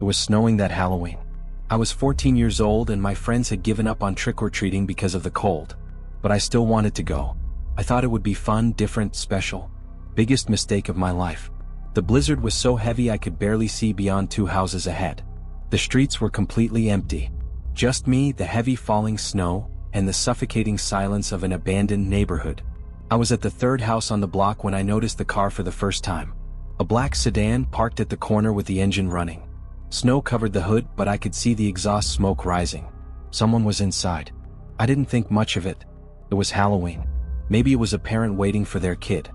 It was snowing that Halloween. I was 14 years old and my friends had given up on trick-or-treating because of the cold. But I still wanted to go. I thought it would be fun, different, special. Biggest mistake of my life. The blizzard was so heavy I could barely see beyond 2 houses ahead. The streets were completely empty. Just me, the heavy falling snow, and the suffocating silence of an abandoned neighborhood. I was at the 3rd house on the block when I noticed the car for the first time. A black sedan parked at the corner with the engine running. Snow covered the hood, but I could see the exhaust smoke rising. Someone was inside. I didn't think much of it. It was Halloween. Maybe it was a parent waiting for their kid.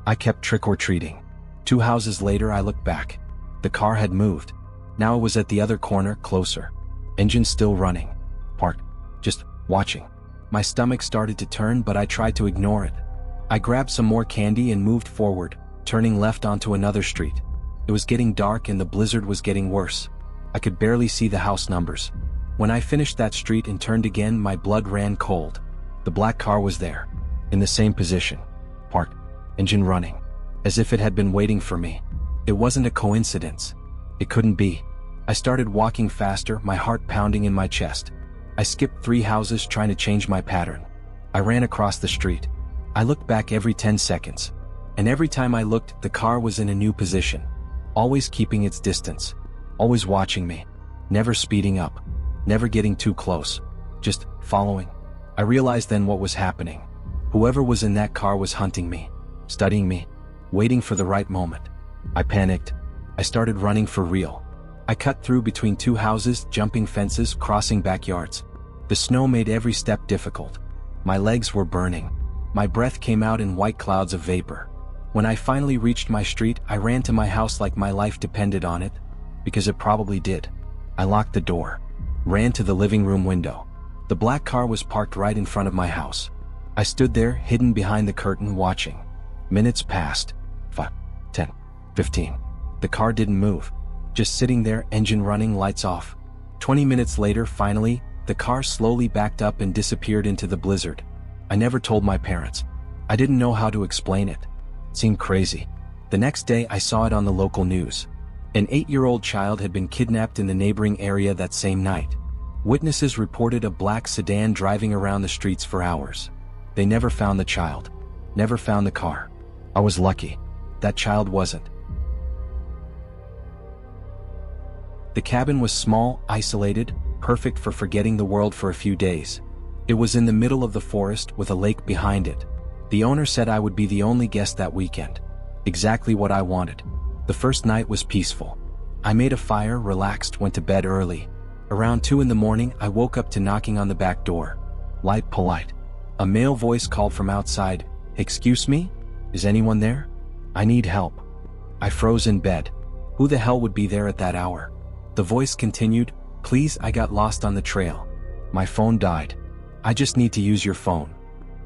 I kept trick-or-treating. 2 houses later I looked back. The car had moved. Now it was at the other corner, closer. Engine still running. Parked. Just watching. My stomach started to turn, but I tried to ignore it. I grabbed some more candy and moved forward, turning left onto another street. It was getting dark and the blizzard was getting worse. I could barely see the house numbers. When I finished that street and turned again, my blood ran cold. The black car was there. In the same position. Parked. Engine running. As if it had been waiting for me. It wasn't a coincidence. It couldn't be. I started walking faster, my heart pounding in my chest. I skipped 3 houses trying to change my pattern. I ran across the street. I looked back every 10 seconds. And every time I looked, the car was in a new position. Always keeping its distance. Always watching me. Never speeding up. Never getting too close. Just following. I realized then what was happening. Whoever was in that car was hunting me. Studying me. Waiting for the right moment. I panicked. I started running for real. I cut through between 2 houses, jumping fences, crossing backyards. The snow made every step difficult. My legs were burning. My breath came out in white clouds of vapor. When I finally reached my street, I ran to my house like my life depended on it, because it probably did. I locked the door. Ran to the living room window. The black car was parked right in front of my house. I stood there, hidden behind the curtain, watching. Minutes passed. 5, 10, 15. The car didn't move. Just sitting there, engine running, lights off. 20 minutes later, finally, the car slowly backed up and disappeared into the blizzard. I never told my parents. I didn't know how to explain it. It seemed crazy. The next day, I saw it on the local news. An 8-year-old child had been kidnapped in the neighboring area that same night. Witnesses reported a black sedan driving around the streets for hours. They never found the child. Never found the car. I was lucky. That child wasn't. The cabin was small, isolated, perfect for forgetting the world for a few days. It was in the middle of the forest with a lake behind it. The owner said I would be the only guest that weekend. Exactly what I wanted. The first night was peaceful. I made a fire, relaxed, went to bed early. Around 2 in the morning, I woke up to knocking on the back door. Light, polite. A male voice called from outside. "Excuse me? Is anyone there? I need help." I froze in bed. Who the hell would be there at that hour? The voice continued, "Please, I got lost on the trail. My phone died. I just need to use your phone."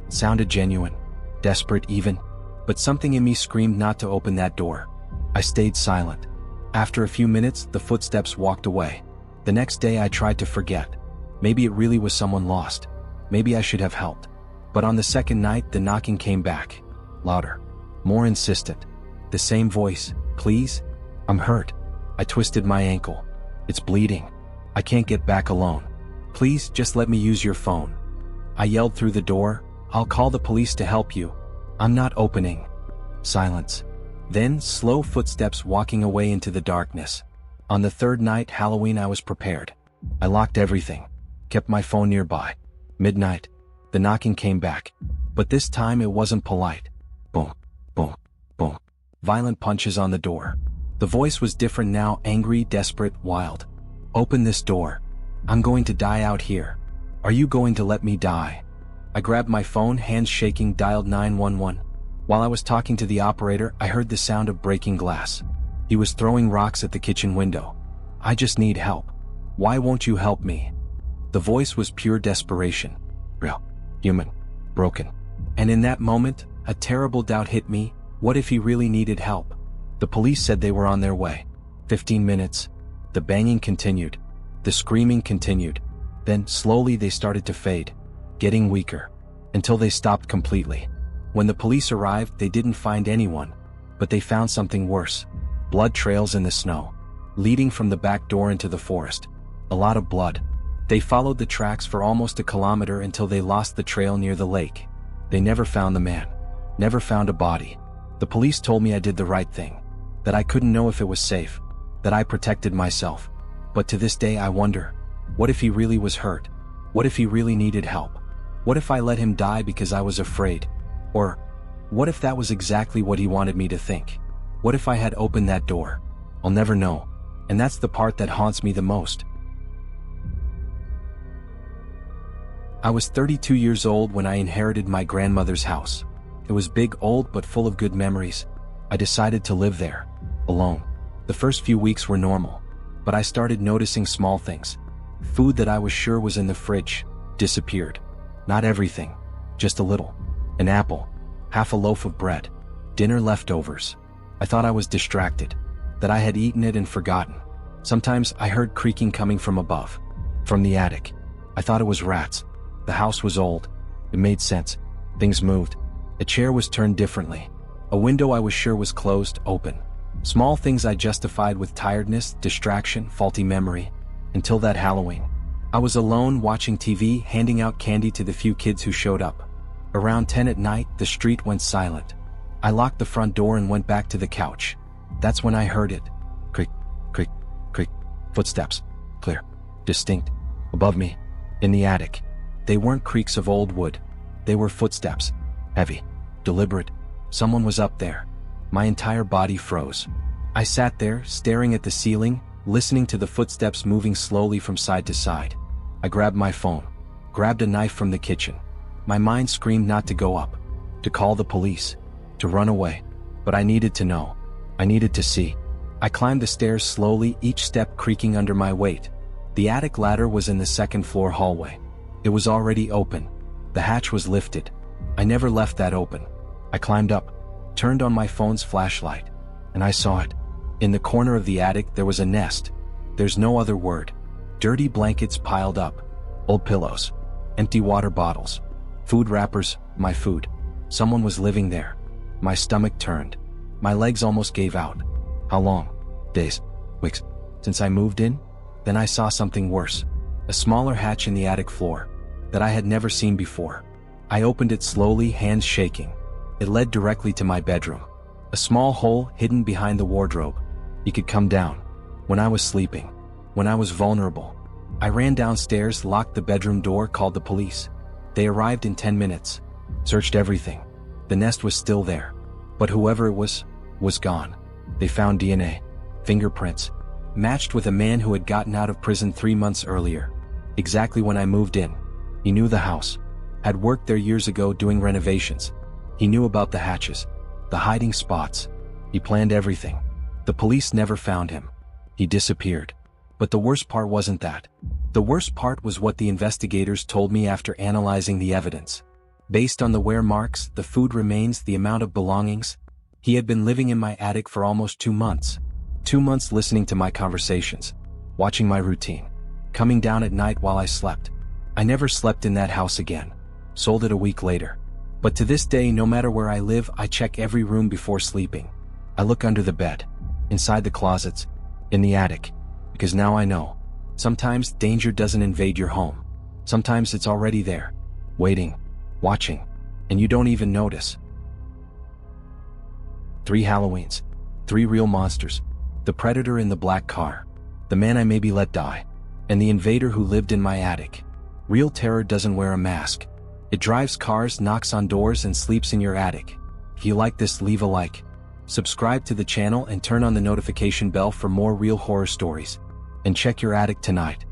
It sounded genuine. Desperate even. But something in me screamed not to open that door. I stayed silent. After a few minutes, the footsteps walked away. The next day I tried to forget. Maybe it really was someone lost. Maybe I should have helped. But on the second night, the knocking came back. Louder. More insistent. The same voice. "Please? I'm hurt. I twisted my ankle. It's bleeding. I can't get back alone. Please, just let me use your phone." I yelled through the door, "I'll call the police to help you. I'm not opening." Silence. Then slow footsteps walking away into the darkness. On the 3rd night, Halloween, I was prepared. I locked everything. Kept my phone nearby. Midnight. The knocking came back. But this time it wasn't polite. Boom, boom, boom. Violent punches on the door. The voice was different now, angry, desperate, wild. "Open this door. I'm going to die out here. Are you going to let me die?" I grabbed my phone, hands shaking, dialed 911. While I was talking to the operator, I heard the sound of breaking glass. He was throwing rocks at the kitchen window. "I just need help. Why won't you help me?" The voice was pure desperation. Real. Human. Broken. And in that moment, a terrible doubt hit me. What if he really needed help? The police said they were on their way. 15 minutes. The banging continued. The screaming continued. Then, slowly, they started to fade. Getting weaker. Until they stopped completely. When the police arrived, they didn't find anyone. But they found something worse. Blood trails in the snow. leading from the back door into the forest. A lot of blood. They followed the tracks for almost a kilometer until they lost the trail near the lake. They never found the man. Never found a body. The police told me I did the right thing. That I couldn't know if it was safe. That I protected myself. But to this day I wonder, what if he really was hurt? What if he really needed help? What if I let him die because I was afraid? Or, what if that was exactly what he wanted me to think? What if I had opened that door? I'll never know. And that's the part that haunts me the most. I was 32 years old when I inherited my grandmother's house. It was big, old, but full of good memories. I decided to live there, alone. The first few weeks were normal, but I started noticing small things. Food that I was sure was in the fridge disappeared. Not everything, just a little. An apple, half a loaf of bread, dinner leftovers. I thought I was distracted, that I had eaten it and forgotten. Sometimes I heard creaking coming from above, from the attic. I thought it was rats. The house was old. It made sense. Things moved. A chair was turned differently. A window I was sure was closed, open. Small things I justified with tiredness, distraction, faulty memory. Until that Halloween. I was alone watching TV, handing out candy to the few kids who showed up. Around 10 at night, the street went silent. I locked the front door and went back to the couch. That's when I heard it. Creak, creak, creak. Footsteps. Clear. Distinct. Above me. In the attic. They weren't creaks of old wood. They were footsteps. Heavy. Deliberate. Someone was up there. My entire body froze. I sat there, staring at the ceiling, listening to the footsteps moving slowly from side to side. I grabbed my phone. Grabbed a knife from the kitchen. My mind screamed not to go up. To call the police. To run away. But I needed to know. I needed to see. I climbed the stairs slowly, each step creaking under my weight. The attic ladder was in the second-floor hallway. It was already open. The hatch was lifted. I never left that open. I climbed up, turned on my phone's flashlight, and I saw it. In the corner of the attic there was a nest. There's no other word. Dirty blankets piled up. Old pillows. Empty water bottles. Food wrappers, my food. Someone was living there. My stomach turned. My legs almost gave out. How long? Days. Weeks. Since I moved in? Then I saw something worse. A smaller hatch in the attic floor that I had never seen before. I opened it slowly, hands shaking. It led directly to my bedroom. A small hole hidden behind the wardrobe. You could come down. When I was sleeping. When I was vulnerable. I ran downstairs, locked the bedroom door, called the police. They arrived in 10 minutes. Searched everything. The nest was still there. But whoever it was gone. They found DNA. Fingerprints. Matched with a man who had gotten out of prison 3 months earlier. Exactly when I moved in. He knew the house. Had worked there years ago doing renovations. He knew about the hatches. The hiding spots. He planned everything. The police never found him. He disappeared. But the worst part wasn't that. The worst part was what the investigators told me after analyzing the evidence. Based on the wear marks, the food remains, the amount of belongings, he had been living in my attic for almost 2 months. 2 months listening to my conversations, watching my routine, coming down at night while I slept. I never slept in that house again. Sold it a week later. But to this day, no matter where I live, I check every room before sleeping. I look under the bed, inside the closets, in the attic. Because now I know. Sometimes danger doesn't invade your home. Sometimes it's already there, waiting, watching, and you don't even notice. 3 Halloweens. 3 real monsters. The predator in the black car. The man I maybe let die. And the invader who lived in my attic. Real terror doesn't wear a mask. It drives cars, knocks on doors, and sleeps in your attic. If you like this, leave a like. Subscribe to the channel and turn on the notification bell for more real horror stories. And check your attic tonight.